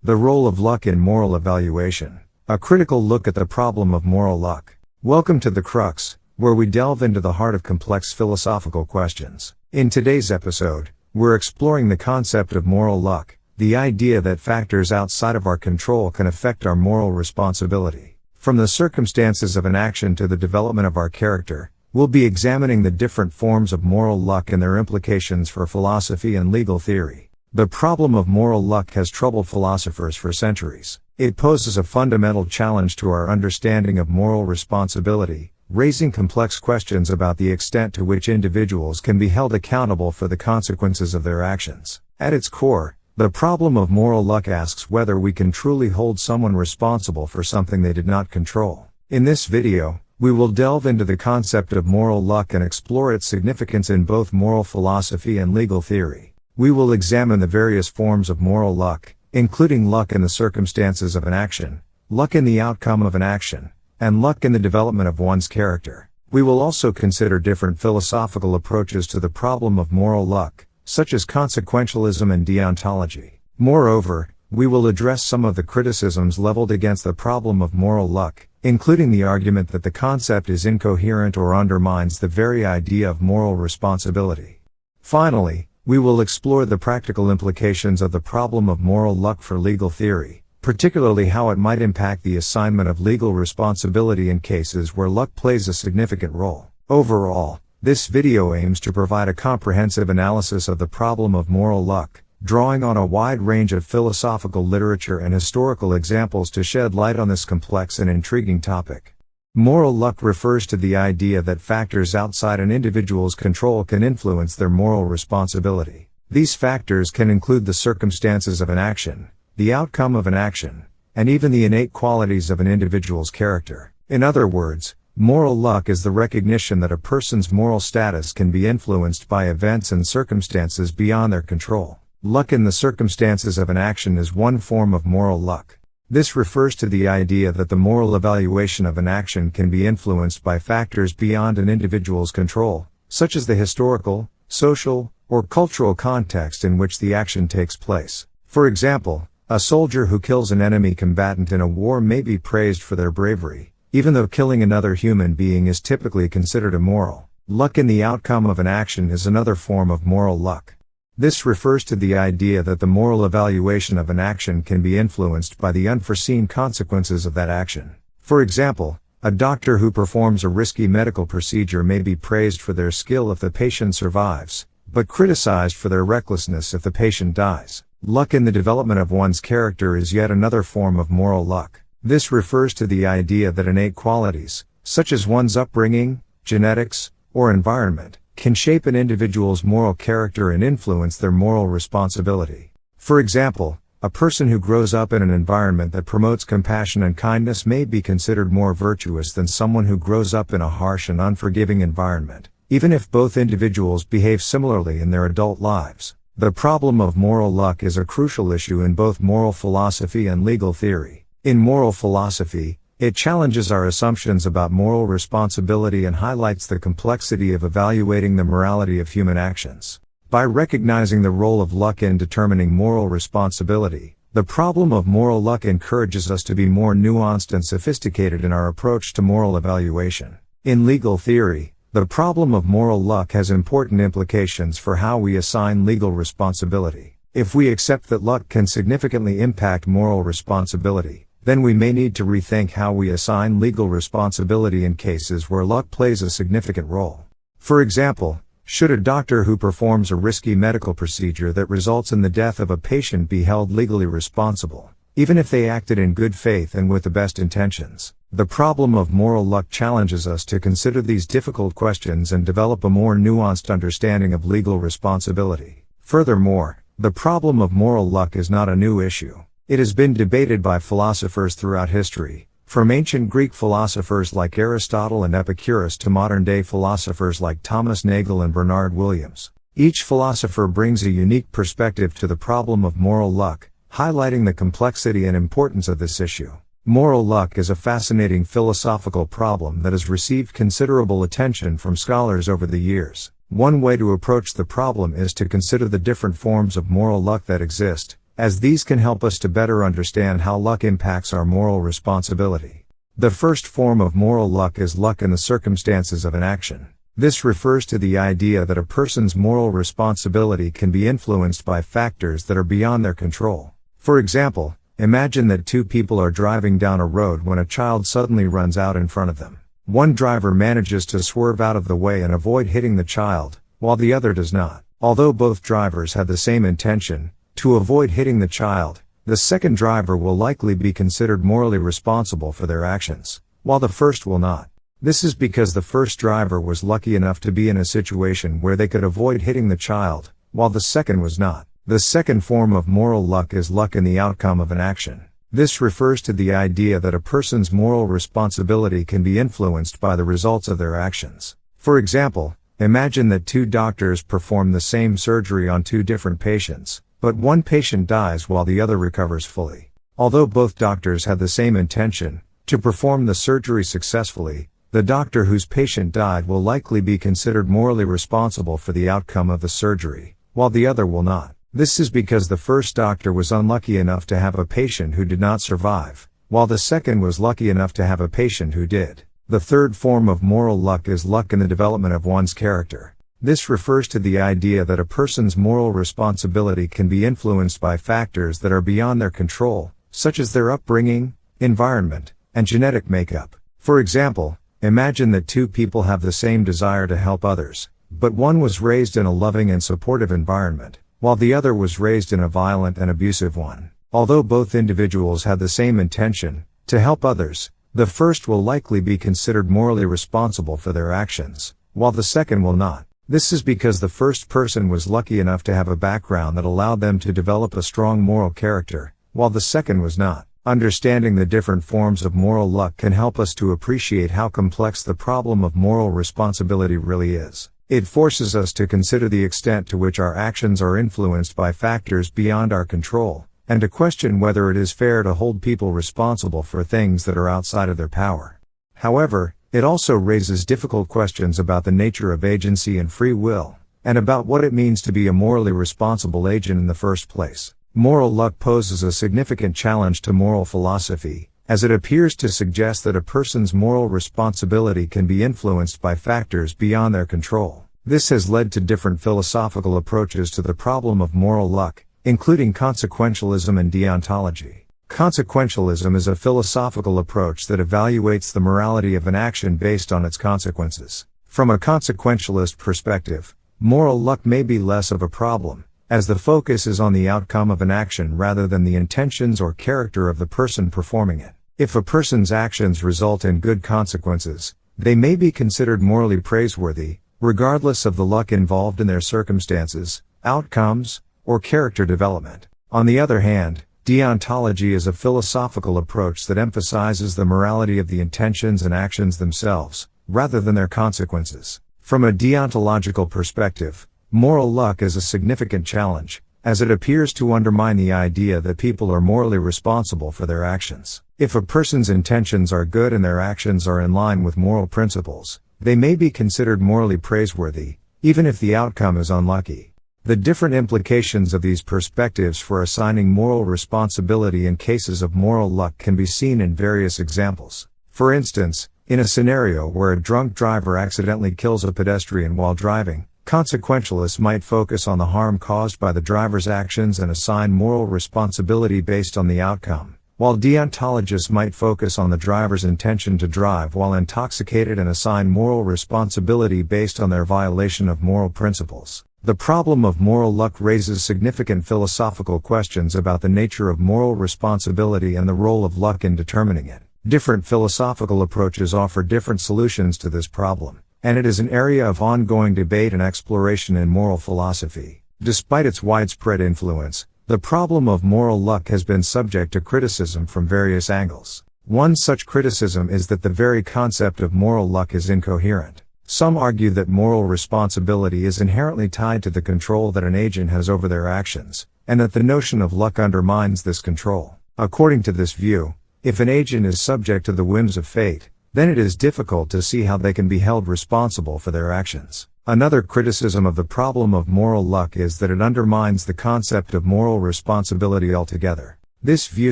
The role of luck in moral evaluation. A critical look at the problem of moral luck. Welcome to The Crux, where we delve into the heart of complex philosophical questions. In today's episode, we're exploring the concept of moral luck, the idea that factors outside of our control can affect our moral responsibility. From the circumstances of an action to the development of our character, we'll be examining the different forms of moral luck and their implications for philosophy and legal theory. The problem of moral luck has troubled philosophers for centuries. It poses a fundamental challenge to our understanding of moral responsibility, raising complex questions about the extent to which individuals can be held accountable for the consequences of their actions. At its core, the problem of moral luck asks whether we can truly hold someone responsible for something they did not control. In this video, we will delve into the concept of moral luck and explore its significance in both moral philosophy and legal theory. We will examine the various forms of moral luck, including luck in the circumstances of an action, luck in the outcome of an action, and luck in the development of one's character. We will also consider different philosophical approaches to the problem of moral luck, such as consequentialism and deontology. Moreover, we will address some of the criticisms leveled against the problem of moral luck, including the argument that the concept is incoherent or undermines the very idea of moral responsibility. Finally, we will explore the practical implications of the problem of moral luck for legal theory, particularly how it might impact the assignment of legal responsibility in cases where luck plays a significant role. Overall, this video aims to provide a comprehensive analysis of the problem of moral luck, drawing on a wide range of philosophical literature and historical examples to shed light on this complex and intriguing topic. Moral luck refers to the idea that factors outside an individual's control can influence their moral responsibility. These factors can include the circumstances of an action, the outcome of an action, and even the innate qualities of an individual's character. In other words, moral luck is the recognition that a person's moral status can be influenced by events and circumstances beyond their control. Luck in the circumstances of an action is one form of moral luck. This refers to the idea that the moral evaluation of an action can be influenced by factors beyond an individual's control, such as the historical, social, or cultural context in which the action takes place. For example, a soldier who kills an enemy combatant in a war may be praised for their bravery, even though killing another human being is typically considered immoral. Luck in the outcome of an action is another form of moral luck. This refers to the idea that the moral evaluation of an action can be influenced by the unforeseen consequences of that action. For example, a doctor who performs a risky medical procedure may be praised for their skill if the patient survives, but criticized for their recklessness if the patient dies. Luck in the development of one's character is yet another form of moral luck. This refers to the idea that innate qualities, such as one's upbringing, genetics, or environment, can shape an individual's moral character and influence their moral responsibility. For example, a person who grows up in an environment that promotes compassion and kindness may be considered more virtuous than someone who grows up in a harsh and unforgiving environment, even if both individuals behave similarly in their adult lives. The problem of moral luck is a crucial issue in both moral philosophy and legal theory. In moral philosophy, it challenges our assumptions about moral responsibility and highlights the complexity of evaluating the morality of human actions. By recognizing the role of luck in determining moral responsibility, the problem of moral luck encourages us to be more nuanced and sophisticated in our approach to moral evaluation. In legal theory, the problem of moral luck has important implications for how we assign legal responsibility. If we accept that luck can significantly impact moral responsibility, then we may need to rethink how we assign legal responsibility in cases where luck plays a significant role. For example, should a doctor who performs a risky medical procedure that results in the death of a patient be held legally responsible, even if they acted in good faith and with the best intentions? The problem of moral luck challenges us to consider these difficult questions and develop a more nuanced understanding of legal responsibility. Furthermore, the problem of moral luck is not a new issue. It has been debated by philosophers throughout history, from ancient Greek philosophers like Aristotle and Epicurus to modern-day philosophers like Thomas Nagel and Bernard Williams. Each philosopher brings a unique perspective to the problem of moral luck, highlighting the complexity and importance of this issue. Moral luck is a fascinating philosophical problem that has received considerable attention from scholars over the years. One way to approach the problem is to consider the different forms of moral luck that exist, as these can help us to better understand how luck impacts our moral responsibility. The first form of moral luck is luck in the circumstances of an action. This refers to the idea that a person's moral responsibility can be influenced by factors that are beyond their control. For example, imagine that two people are driving down a road when a child suddenly runs out in front of them. One driver manages to swerve out of the way and avoid hitting the child, while the other does not. Although both drivers had the same intention, to avoid hitting the child, the second driver will likely be considered morally responsible for their actions, while the first will not. This is because the first driver was lucky enough to be in a situation where they could avoid hitting the child, while the second was not. The second form of moral luck is luck in the outcome of an action. This refers to the idea that a person's moral responsibility can be influenced by the results of their actions. For example, imagine that two doctors perform the same surgery on two different patients, but one patient dies while the other recovers fully. Although both doctors had the same intention, to perform the surgery successfully, the doctor whose patient died will likely be considered morally responsible for the outcome of the surgery, while the other will not. This is because the first doctor was unlucky enough to have a patient who did not survive, while the second was lucky enough to have a patient who did. The third form of moral luck is luck in the development of one's character. This refers to the idea that a person's moral responsibility can be influenced by factors that are beyond their control, such as their upbringing, environment, and genetic makeup. For example, imagine that two people have the same desire to help others, but one was raised in a loving and supportive environment, while the other was raised in a violent and abusive one. Although both individuals had the same intention, to help others, the first will likely be considered morally responsible for their actions, while the second will not. This is because the first person was lucky enough to have a background that allowed them to develop a strong moral character, while the second was not. Understanding the different forms of moral luck can help us to appreciate how complex the problem of moral responsibility really is. It forces us to consider the extent to which our actions are influenced by factors beyond our control, and to question whether it is fair to hold people responsible for things that are outside of their power. However, it also raises difficult questions about the nature of agency and free will, and about what it means to be a morally responsible agent in the first place. Moral luck poses a significant challenge to moral philosophy, as it appears to suggest that a person's moral responsibility can be influenced by factors beyond their control. This has led to different philosophical approaches to the problem of moral luck, including consequentialism and deontology. Consequentialism is a philosophical approach that evaluates the morality of an action based on its consequences. From a consequentialist perspective, moral luck may be less of a problem, as the focus is on the outcome of an action rather than the intentions or character of the person performing it. If a person's actions result in good consequences, they may be considered morally praiseworthy, regardless of the luck involved in their circumstances, outcomes, or character development. On the other hand, deontology is a philosophical approach that emphasizes the morality of the intentions and actions themselves, rather than their consequences. From a deontological perspective, moral luck is a significant challenge, as it appears to undermine the idea that people are morally responsible for their actions. If a person's intentions are good and their actions are in line with moral principles, they may be considered morally praiseworthy, even if the outcome is unlucky. The different implications of these perspectives for assigning moral responsibility in cases of moral luck can be seen in various examples. For instance, in a scenario where a drunk driver accidentally kills a pedestrian while driving, consequentialists might focus on the harm caused by the driver's actions and assign moral responsibility based on the outcome, while deontologists might focus on the driver's intention to drive while intoxicated and assign moral responsibility based on their violation of moral principles. The problem of moral luck raises significant philosophical questions about the nature of moral responsibility and the role of luck in determining it. Different philosophical approaches offer different solutions to this problem, and it is an area of ongoing debate and exploration in moral philosophy. Despite its widespread influence, the problem of moral luck has been subject to criticism from various angles. One such criticism is that the very concept of moral luck is incoherent. Some argue that moral responsibility is inherently tied to the control that an agent has over their actions, and that the notion of luck undermines this control. According to this view, if an agent is subject to the whims of fate, then it is difficult to see how they can be held responsible for their actions. Another criticism of the problem of moral luck is that it undermines the concept of moral responsibility altogether. This view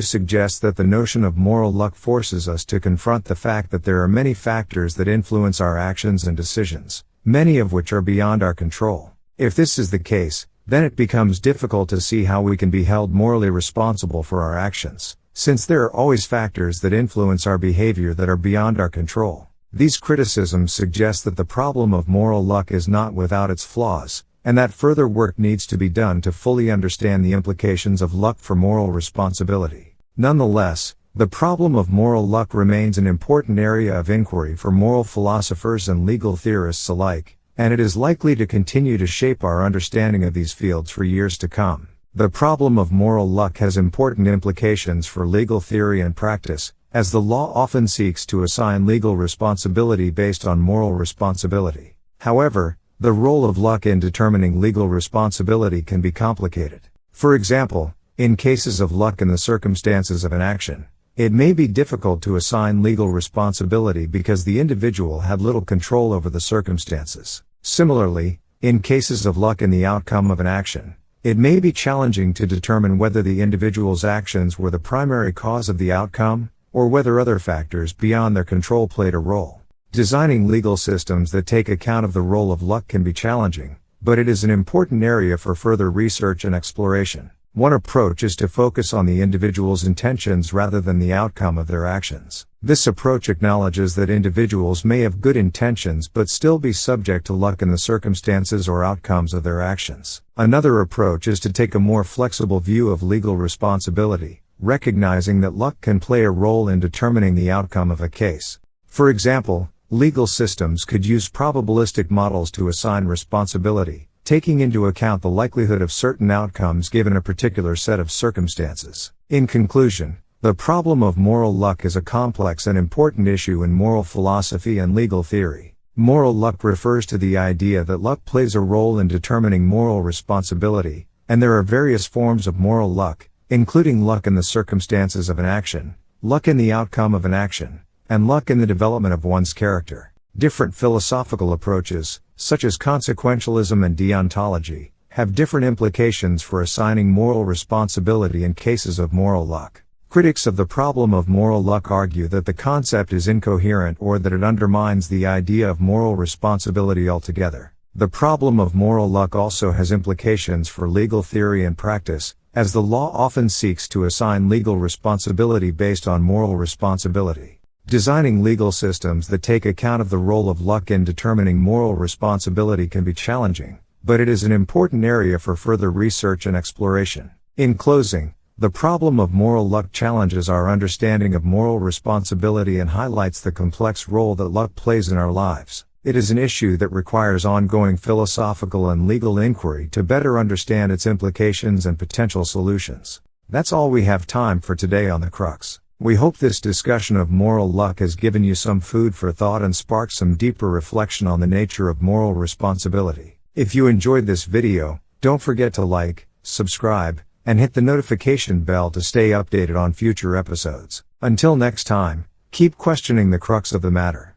suggests that the notion of moral luck forces us to confront the fact that there are many factors that influence our actions and decisions, many of which are beyond our control. If this is the case, then it becomes difficult to see how we can be held morally responsible for our actions, since there are always factors that influence our behavior that are beyond our control. These criticisms suggest that the problem of moral luck is not without its flaws, and that further work needs to be done to fully understand the implications of luck for moral responsibility. Nonetheless, the problem of moral luck remains an important area of inquiry for moral philosophers and legal theorists alike, and it is likely to continue to shape our understanding of these fields for years to come. The problem of moral luck has important implications for legal theory and practice, as the law often seeks to assign legal responsibility based on moral responsibility. However, the role of luck in determining legal responsibility can be complicated. For example, in cases of luck in the circumstances of an action, it may be difficult to assign legal responsibility because the individual had little control over the circumstances. Similarly, in cases of luck in the outcome of an action, it may be challenging to determine whether the individual's actions were the primary cause of the outcome, or whether other factors beyond their control played a role. Designing legal systems that take account of the role of luck can be challenging, but it is an important area for further research and exploration. One approach is to focus on the individual's intentions rather than the outcome of their actions. This approach acknowledges that individuals may have good intentions but still be subject to luck in the circumstances or outcomes of their actions. Another approach is to take a more flexible view of legal responsibility, recognizing that luck can play a role in determining the outcome of a case. For example, legal systems could use probabilistic models to assign responsibility, taking into account the likelihood of certain outcomes given a particular set of circumstances. In conclusion, the problem of moral luck is a complex and important issue in moral philosophy and legal theory. Moral luck refers to the idea that luck plays a role in determining moral responsibility, and there are various forms of moral luck, including luck in the circumstances of an action, luck in the outcome of an action, and luck in the development of one's character. Different philosophical approaches, such as consequentialism and deontology, have different implications for assigning moral responsibility in cases of moral luck. Critics of the problem of moral luck argue that the concept is incoherent or that it undermines the idea of moral responsibility altogether. The problem of moral luck also has implications for legal theory and practice, as the law often seeks to assign legal responsibility based on moral responsibility. Designing legal systems that take account of the role of luck in determining moral responsibility can be challenging, but it is an important area for further research and exploration. In closing, the problem of moral luck challenges our understanding of moral responsibility and highlights the complex role that luck plays in our lives. It is an issue that requires ongoing philosophical and legal inquiry to better understand its implications and potential solutions. That's all we have time for today on The Crux. We hope this discussion of moral luck has given you some food for thought and sparked some deeper reflection on the nature of moral responsibility. If you enjoyed this video, don't forget to like, subscribe, and hit the notification bell to stay updated on future episodes. Until next time, keep questioning the crux of the matter.